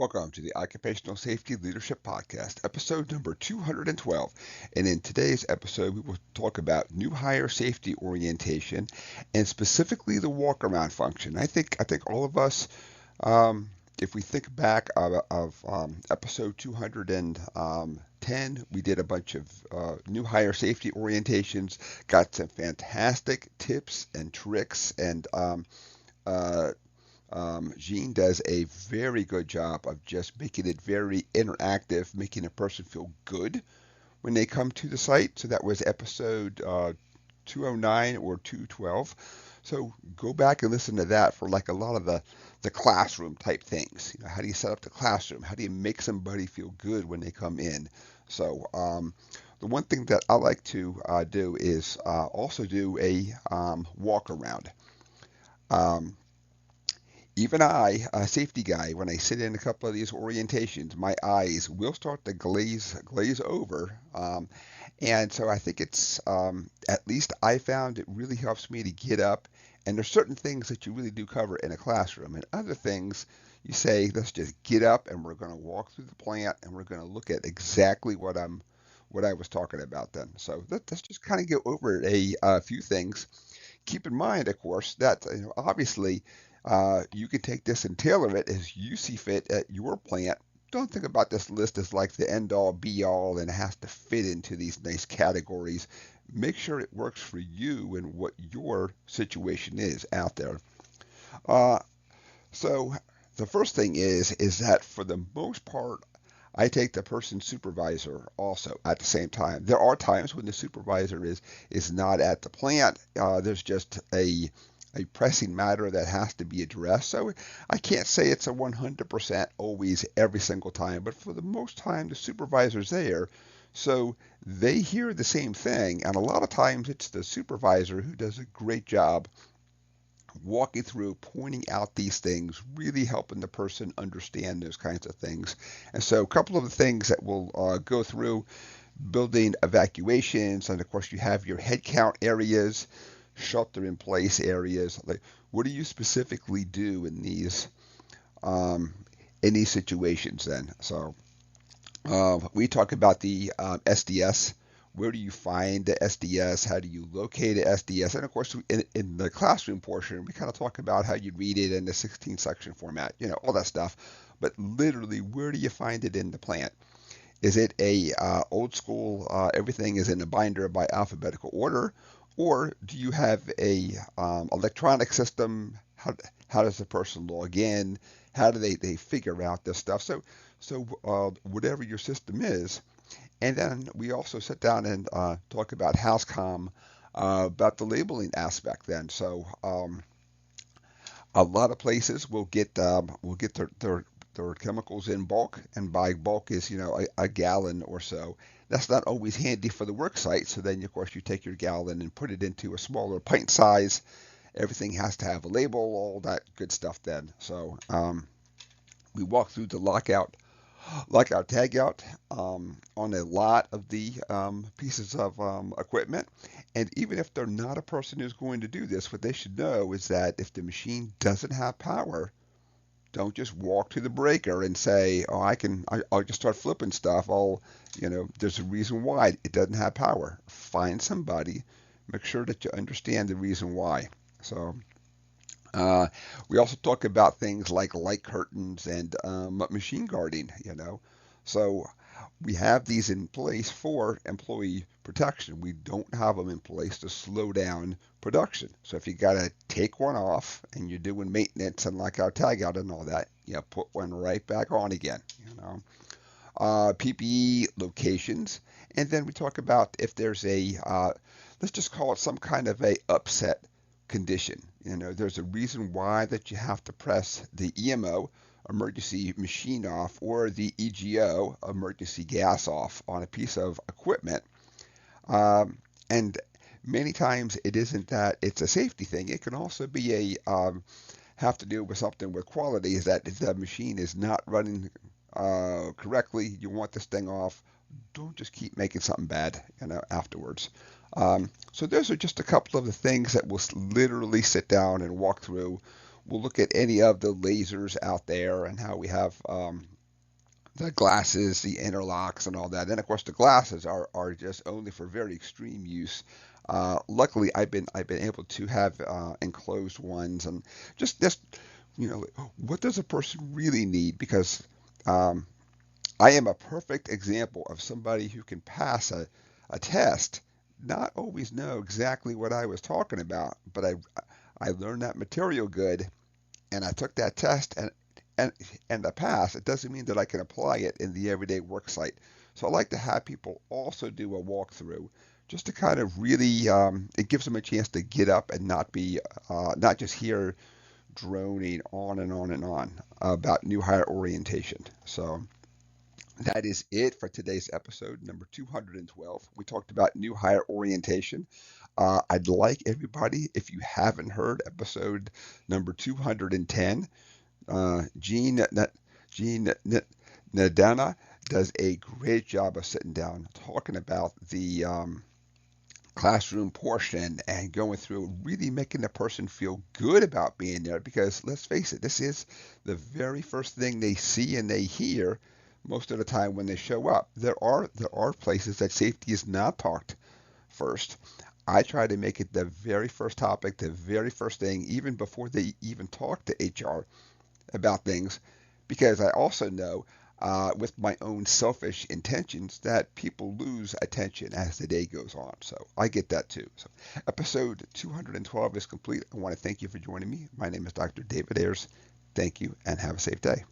Welcome to the Occupational Safety Leadership Podcast, episode number 212. And in today's episode, we will talk about new hire safety orientation and specifically the walk-around function. I think all of us, if we think back of episode 210, we did a bunch of new hire safety orientations, got some fantastic tips and tricks, and uh, Jean does a very good job of just making it very interactive, making a person feel good when they come to the site. So that was episode 209 or 212. So go back and listen to that for like a lot of the classroom type things. How do you set up the classroom? How do you make somebody feel good when they come in? So the one thing that I like to do is also do a walk around. Um, Even I, a safety guy, when I sit in a couple of these orientations, my eyes will start to glaze over. And so I think it's at least I found it really helps me to get up. And there's certain things that you really do cover in a classroom, and other things you say, let's just get up and we're going to walk through the plant and we're going to look at exactly what I was talking about then. So let's just kind of go over a few things. Keep in mind, of course, that obviously you can take this and tailor it as you see fit at your plant. Don't think about this list as like the end all be all and it has to fit into these nice categories. Make sure it works for you and what your situation is out there. Uh, so the first thing is that for the most part, I take the person supervisor also at the same time. There are times when the supervisor is not at the plant. There's just a pressing matter that has to be addressed. So I can't say it's a 100% always every single time, but for the most time the supervisor's there. So they hear the same thing, and a lot of times it's the supervisor who does a great job walking through, pointing out these things, really helping the person understand those kinds of things. And so, a couple of the things that we'll go through: building evacuations, and of course, you have your head count areas, shelter in place areas. Like, what do you specifically do um, in these situations? Then, so we talk about the SDS. Where do you find the SDS? How do you locate the SDS? And of course, in the classroom portion, we kind of talk about how you read it in the 16 section format, all that stuff. But literally, where do you find it in the plant? Is it a old school, everything is in a binder by alphabetical order? Or do you have a electronic system? How does the person log in? How do they figure out this stuff? So whatever your system is, and then we also sit down and talk about HouseComm, about the labeling aspect. Then, so a lot of places will get their chemicals in bulk, and by bulk is a gallon or so. That's not always handy for the work site. So then, of course, you take your gallon and put it into a smaller pint size. Everything has to have a label, all that good stuff. Then, so we walk through the lockout tagout on a lot of the pieces of equipment. And even if they're not a person who's going to do this, what they should know is that if the machine doesn't have power, don't just walk to the breaker and say, "Oh, I'll just start flipping stuff." There's a reason why it doesn't have power. Find somebody, make sure that you understand the reason why. So uh, we also talk about things like light curtains and machine guarding. So we have these in place for employee protection. We don't have them in place to slow down production. So if you got to take one off and you're doing maintenance and like our tag out and all that, put one right back on again. PPE locations, and then we talk about if there's let's just call it some kind of a upset condition. There's a reason why that you have to press the EMO, emergency machine off, or the EGO, emergency gas off, on a piece of equipment. And many times it isn't that it's a safety thing. It can also be have to do with something with quality, is that if the machine is not running correctly, you want this thing off. Don't just keep making something bad, afterwards. So those are just a couple of the things that we'll literally sit down and walk through we'll look at any of the lasers out there and how we have the glasses, the interlocks, and all that. And of course, the glasses are just only for very extreme use. Luckily, I've been able to have enclosed ones, and just what does a person really need? Because um, I am a perfect example of somebody who can pass a test, not always know exactly what I was talking about, but I learned that material good, and I took that test, and and I passed. It doesn't mean that I can apply it in the everyday work site. So I like to have people also do a walkthrough, just to kind of really it gives them a chance to get up and not just hear droning on and on and on about new hire orientation. So that is it for today's episode, number 212. We talked about new hire orientation. I'd like everybody, if you haven't heard episode number 210, Gene Nadana does a great job of sitting down, talking about the classroom portion and going through really making the person feel good about being there, because let's face it, this is the very first thing they see and they hear most of the time when they show up. There are places that safety is not talked first. I try to make it the very first topic, the very first thing, even before they even talk to HR about things, because I also know with my own selfish intentions that people lose attention as the day goes on. So I get that too. So episode 212 is complete. I want to thank you for joining me. My name is Dr. David Ayers. Thank you and have a safe day.